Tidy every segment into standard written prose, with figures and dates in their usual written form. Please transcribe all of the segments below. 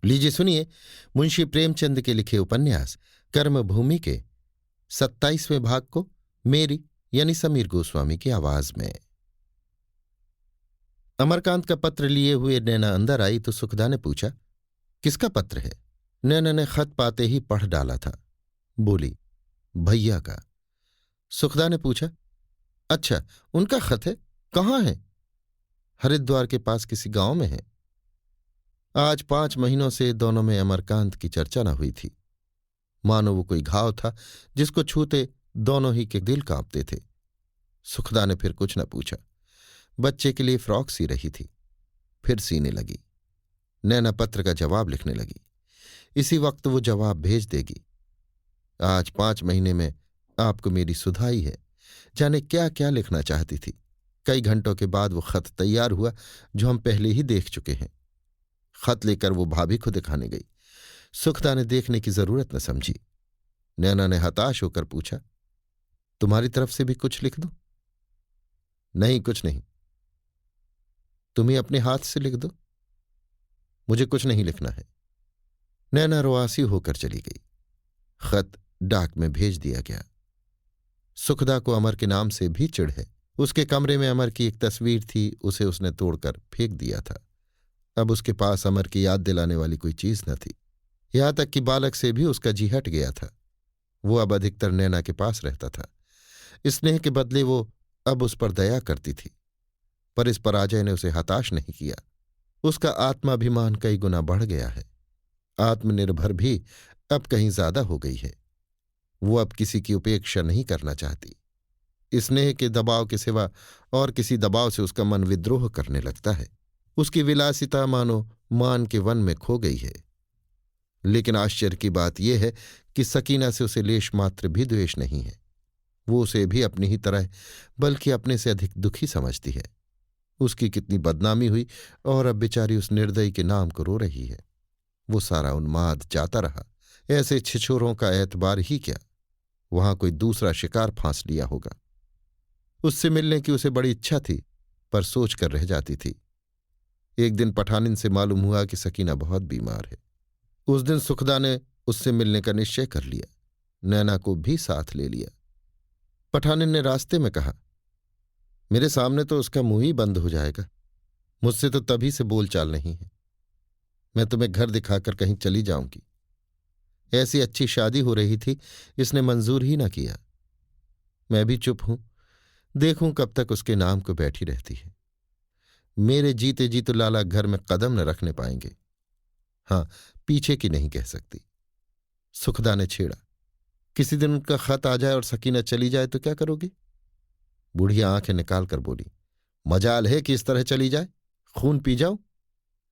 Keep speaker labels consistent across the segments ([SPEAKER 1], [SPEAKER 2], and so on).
[SPEAKER 1] लीजिए सुनिए मुंशी प्रेमचंद के लिखे उपन्यास कर्मभूमि के 27वें भाग को मेरी यानी समीर गोस्वामी की आवाज में। अमरकांत का पत्र लिए हुए नैना अंदर आई तो सुखदा ने पूछा, किसका पत्र है? नैना ने खत पाते ही पढ़ डाला था। बोली, भैया का। सुखदा ने पूछा, अच्छा उनका खत है, कहाँ है? हरिद्वार के पास किसी गांव में है। आज 5 महीनों से दोनों में अमरकांत की चर्चा न हुई थी। मानो वो कोई घाव था जिसको छूते दोनों ही के दिल कांपते थे। सुखदा ने फिर कुछ न पूछा। बच्चे के लिए फ्रॉक सी रही थी, फिर सीने लगी। नैना पत्र का जवाब लिखने लगी। इसी वक्त वो जवाब भेज देगी। आज 5 महीने में आपको मेरी सुधाई है। जाने क्या क्या लिखना चाहती थी। कई घंटों के बाद वो खत तैयार हुआ जो हम पहले ही देख चुके हैं। खत लेकर वो भाभी को दिखाने गई। सुखदा ने देखने की जरूरत न समझी। नैना ने हताश होकर पूछा, तुम्हारी तरफ से भी कुछ लिख दूं? नहीं, कुछ नहीं। तुम्हें अपने हाथ से लिख दो। मुझे कुछ नहीं लिखना है। नैना रुआसी होकर चली गई। खत डाक में भेज दिया गया। सुखदा को अमर के नाम से भी चिढ़ है। उसके कमरे में अमर की एक तस्वीर थी, उसे उसने तोड़कर फेंक दिया था। अब उसके पास अमर की याद दिलाने वाली कोई चीज न थी। यहां तक कि बालक से भी उसका जी हट गया था। वो अब अधिकतर नैना के पास रहता था। स्नेह के बदले वो अब उस पर दया करती थी। पर इस पराजय ने उसे हताश नहीं किया। उसका आत्माभिमान कई गुना बढ़ गया है। आत्मनिर्भर भी अब कहीं ज्यादा हो गई है। वो अब किसी की उपेक्षा नहीं करना चाहती। स्नेह के दबाव के सिवा और किसी दबाव से उसका मन विद्रोह करने लगता है। उसकी विलासिता मानो मान के वन में खो गई है। लेकिन आश्चर्य की बात यह है कि सकीना से उसे लेश मात्र भी द्वेष नहीं है। वो उसे भी अपनी ही तरह बल्कि अपने से अधिक दुखी समझती है। उसकी कितनी बदनामी हुई और अब बेचारी उस निर्दयी के नाम को रो रही है। वो सारा उन्माद जाता रहा। ऐसे छिछोरों का एतबार ही क्या, वहां कोई दूसरा शिकार फांस लिया होगा। उससे मिलने की उसे बड़ी इच्छा थी, पर सोच कर रह जाती थी। एक दिन पठानिन से मालूम हुआ कि सकीना बहुत बीमार है। उस दिन सुखदा ने उससे मिलने का निश्चय कर लिया। नैना को भी साथ ले लिया। पठानिन ने रास्ते में कहा, मेरे सामने तो उसका मुंह ही बंद हो जाएगा। मुझसे तो तभी से बोलचाल नहीं है। मैं तुम्हें घर दिखाकर कहीं चली जाऊंगी। ऐसी अच्छी शादी हो रही थी, इसने मंजूर ही ना किया। मैं भी चुप हूं, देखूं कब तक उसके नाम को बैठी रहती है। मेरे जीते जी तो लाला घर में कदम न रखने पाएंगे। हां, पीछे की नहीं कह सकती। सुखदा ने छेड़ा, किसी दिन उनका खत आ जाए और सकीना चली जाए तो क्या करोगी? बुढ़िया आंखें निकालकर बोली, मजाल है कि इस तरह चली जाए, खून पी जाओ।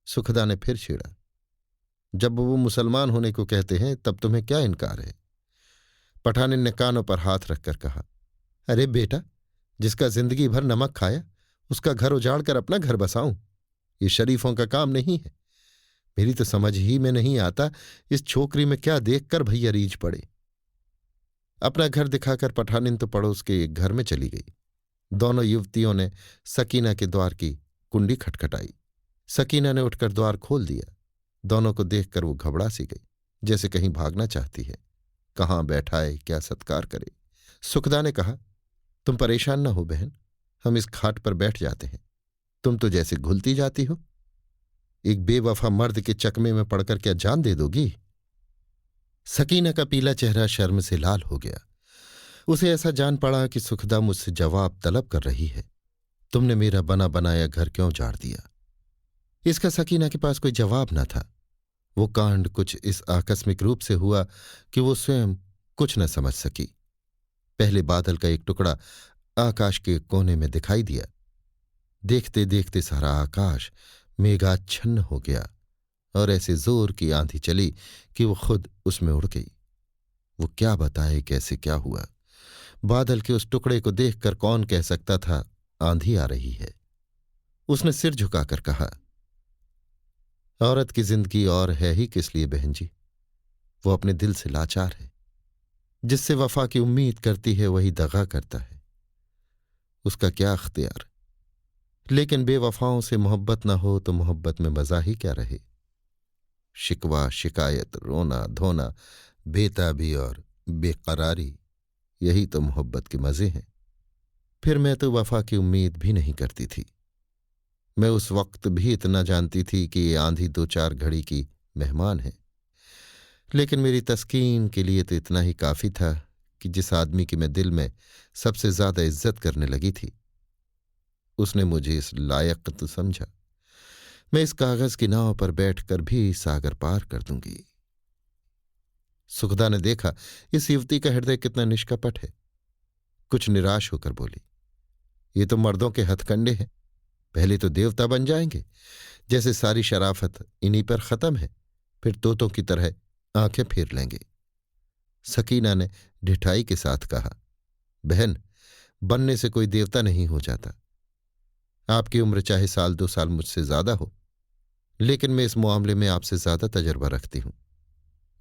[SPEAKER 1] सुखदा ने फिर छेड़ा, जब वो मुसलमान होने को कहते हैं तब तुम्हें क्या इनकार है? पठानिन ने कानों पर हाथ रखकर कहा, अरे बेटा, जिसका जिंदगी भर नमक खाया उसका घर उजाड़ कर अपना घर बसाऊं, ये शरीफों का काम नहीं है। मेरी तो समझ ही में नहीं आता इस छोकरी में क्या देखकर भैया रीझ पड़े। अपना घर दिखाकर पठानिन तो पड़ोस के एक घर में चली गई। दोनों युवतियों ने सकीना के द्वार की कुंडी खटखटाई। सकीना ने उठकर द्वार खोल दिया। दोनों को देखकर वो घबरा सी गई, जैसे कहीं भागना चाहती है। कहाँ बैठाए, क्या सत्कार करे। सुखदा ने कहा, तुम परेशान न हो बहन, हम इस खाट पर बैठ जाते हैं। तुम तो जैसे घुलती जाती हो। एक बेवफा मर्द के चकमे में पड़कर क्या जान दे दोगी? सकीना का पीला चेहरा शर्म से लाल हो गया। उसे ऐसा जान पड़ा कि सुखदा मुझसे जवाब तलब कर रही है। तुमने मेरा बना बनाया घर क्यों उजाड़ दिया? इसका सकीना के पास कोई जवाब न था। वो कांड कुछ इस आकस्मिक रूप से हुआ कि वो स्वयं कुछ न समझ सकी। पहले बादल का एक टुकड़ा आकाश के कोने में दिखाई दिया। देखते देखते सारा आकाश मेघाच्छन्न हो गया और ऐसे जोर की आंधी चली कि वो खुद उसमें उड़ गई। वो क्या बताए कैसे क्या हुआ। बादल के उस टुकड़े को देखकर कौन कह सकता था आंधी आ रही है। उसने सिर झुकाकर कहा, औरत की जिंदगी और है ही किस लिए बहन जी? वो अपने दिल से लाचार है। जिससे वफा की उम्मीद करती है वही दगा करता है। उसका क्या अख्तियार। लेकिन बेवफाओं से मोहब्बत न हो तो मोहब्बत में मजा ही क्या रहे। शिकवा, शिकायत, रोना धोना, बेताबी और बेकरारी, यही तो मोहब्बत के मजे हैं। फिर मैं तो वफा की उम्मीद भी नहीं करती थी। मैं उस वक्त भी इतना जानती थी कि ये आंधी 2-4 घड़ी की मेहमान है, लेकिन मेरी तस्कीन के लिए तो इतना ही काफी था कि जिस आदमी की मैं दिल में सबसे ज्यादा इज्जत करने लगी थी, उसने मुझे इस लायक तो समझा। मैं इस कागज की नाव पर बैठकर भी सागर पार कर दूंगी। सुखदा ने देखा इस युवती का हृदय कितना निष्कपट है। कुछ निराश होकर बोली, ये तो मर्दों के हथकंडे हैं, पहले तो देवता बन जाएंगे, जैसे सारी शराफत इन्हीं पर खत्म है, फिर तोतों की तरह आंखें फेर लेंगे। सकीना ने ढिठाई के साथ कहा, बहन, बनने से कोई देवता नहीं हो जाता। आपकी उम्र चाहे 1-2 साल मुझसे ज्यादा हो, लेकिन मैं इस मामले में आपसे ज्यादा तजर्बा रखती हूं।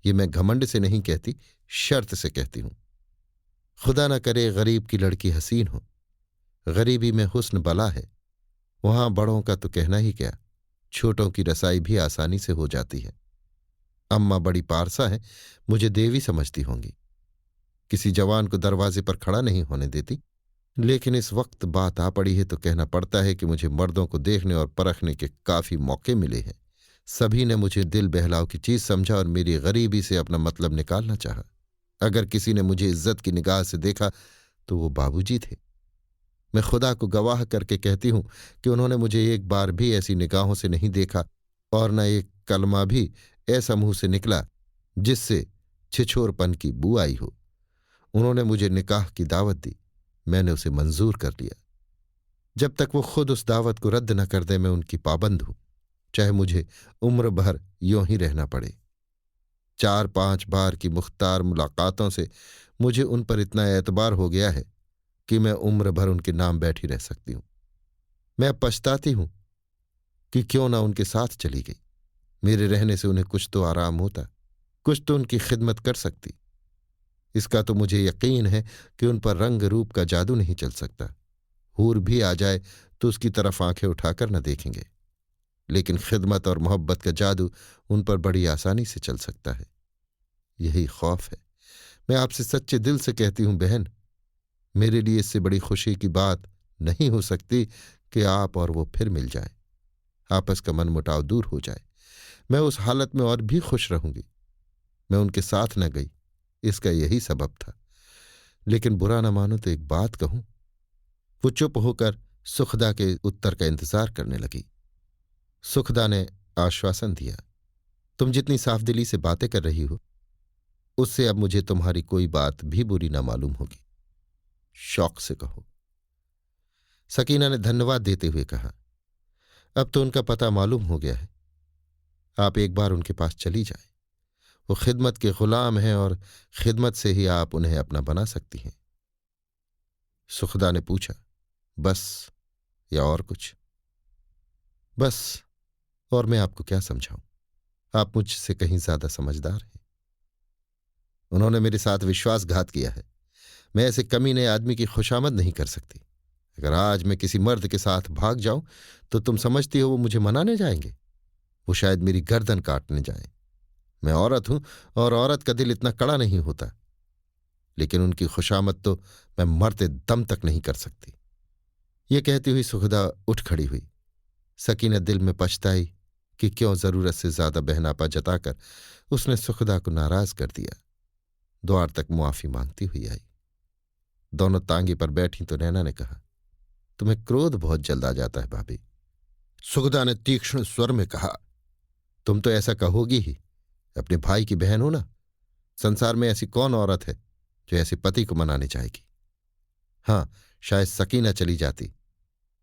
[SPEAKER 1] ये मैं घमंड से नहीं कहती, शर्त से कहती हूं। खुदा न करे गरीब की लड़की हसीन हो। गरीबी में हुस्न बला है, वहां बड़ों का तो कहना ही क्या, छोटों की रसाई भी आसानी से हो जाती है। अम्मा बड़ी पारसा है, मुझे देवी समझती होंगी, किसी जवान को दरवाजे पर खड़ा नहीं होने देती, लेकिन इस वक्त बात आ पड़ी है तो कहना पड़ता है कि मुझे मर्दों को देखने और परखने के काफी मौके मिले हैं। सभी ने मुझे दिल बहलाव की चीज समझा और मेरी गरीबी से अपना मतलब निकालना चाहा। अगर किसी ने मुझे इज्जत की निगाह से देखा तो वो बाबूजी थे। मैं खुदा को गवाह करके कहती हूं कि उन्होंने मुझे एक बार भी ऐसी निगाहों से नहीं देखा, और न एक कलमा भी ऐसा मुंह से निकला जिससे छिछोरपन की बू आई हो। उन्होंने मुझे निकाह की दावत दी, मैंने उसे मंजूर कर लिया। जब तक वो खुद उस दावत को रद्द न कर दे मैं उनकी पाबंद हूं, चाहे मुझे उम्र भर यों ही रहना पड़े। 4-5 बार की मुख्तार मुलाकातों से मुझे उन पर इतना एतबार हो गया है कि मैं उम्र भर उनके नाम बैठी रह सकती हूं। मैं अब पछताती हूं कि क्यों ना उनके साथ चली गई। मेरे रहने से उन्हें कुछ तो आराम होता, कुछ तो उनकी खिदमत कर सकती। इसका तो मुझे यकीन है कि उन पर रंग रूप का जादू नहीं चल सकता। हूर भी आ जाए तो उसकी तरफ आंखें उठाकर न देखेंगे, लेकिन खिदमत और मोहब्बत का जादू उन पर बड़ी आसानी से चल सकता है। यही खौफ है। मैं आपसे सच्चे दिल से कहती हूं बहन, मेरे लिए इससे बड़ी खुशी की बात नहीं हो सकती कि आप और वो फिर मिल जाएं, आपस का मनमुटाव दूर हो जाए। मैं उस हालत में और भी खुश रहूंगी। मैं उनके साथ न गई, इसका यही सबब था। लेकिन बुरा न मानो तो एक बात कहूं। वो चुप होकर सुखदा के उत्तर का इंतजार करने लगी। सुखदा ने आश्वासन दिया, तुम जितनी साफ दिली से बातें कर रही हो, उससे अब मुझे तुम्हारी कोई बात भी बुरी ना मालूम होगी। शौक से कहो। सकीना ने धन्यवाद देते हुए कहा, अब तो उनका पता मालूम हो गया है। आप एक बार उनके पास चली जाएं। वो खिदमत के गुलाम हैं और खिदमत से ही आप उन्हें अपना बना सकती हैं। सुखदा ने पूछा, बस या और कुछ? बस, और मैं आपको क्या समझाऊं? आप मुझसे कहीं ज्यादा समझदार हैं। उन्होंने मेरे साथ विश्वासघात किया है। मैं ऐसे कमीने आदमी की खुशामद नहीं कर सकती। अगर आज मैं किसी मर्द के साथ भाग जाऊं तो तुम समझती हो वो मुझे मनाने जाएंगे? वो शायद मेरी गर्दन काटने जाएं। मैं औरत हूं और औरत का दिल इतना कड़ा नहीं होता, लेकिन उनकी खुशामद तो मैं मरते दम तक नहीं कर सकती। ये कहती हुई सुखदा उठ खड़ी हुई। सकीना दिल में पछताई कि क्यों जरूरत से ज्यादा बहनापा जताकर उसने सुखदा को नाराज कर दिया। द्वार तक मुआफी मांगती हुई आई। दोनों तांगे पर बैठी तो नैना ने कहा, तुम्हें क्रोध बहुत जल्द आ जाता है भाभी। सुखदा ने तीक्ष्ण स्वर में कहा, तुम तो ऐसा कहोगी ही, अपने भाई की बहन हो ना। संसार में ऐसी कौन औरत है जो ऐसे पति को मनाने चाहेगी? हां, शायद सकीना चली जाती,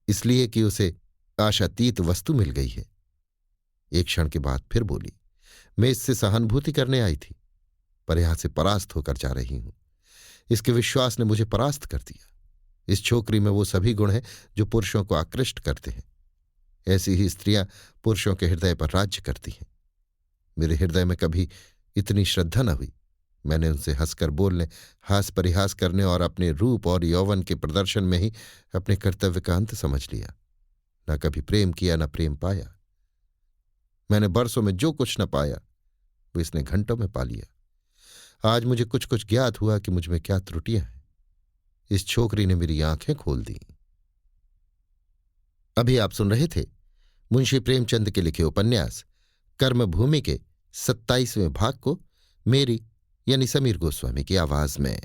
[SPEAKER 1] इसलिए कि उसे आशातीत वस्तु मिल गई है। एक क्षण के बाद फिर बोली, मैं इससे सहानुभूति करने आई थी, पर यहां से परास्त होकर जा रही हूं। इसके विश्वास ने मुझे परास्त कर दिया। इस छोकरी में वो सभी गुण हैं जो पुरुषों को आकृष्ट करते हैं। ऐसी ही स्त्रियां पुरुषों के हृदय पर राज्य करती हैं। मेरे हृदय में कभी इतनी श्रद्धा न हुई। मैंने उनसे हंसकर बोलने, हास परिहास करने और अपने रूप और यौवन के प्रदर्शन में ही अपने कर्तव्य का अंत समझ लिया। न कभी प्रेम किया, न प्रेम पाया। मैंने बरसों में जो कुछ न पाया वो इसने घंटों में पा लिया। आज मुझे कुछ कुछ ज्ञात हुआ कि मुझमें क्या त्रुटियां हैं। इस छोकरी ने मेरी आंखें खोल दी। अभी आप सुन रहे थे मुंशी प्रेमचंद के लिखे उपन्यास कर्मभूमि के 27वें भाग को मेरी यानी समीर गोस्वामी की आवाज में।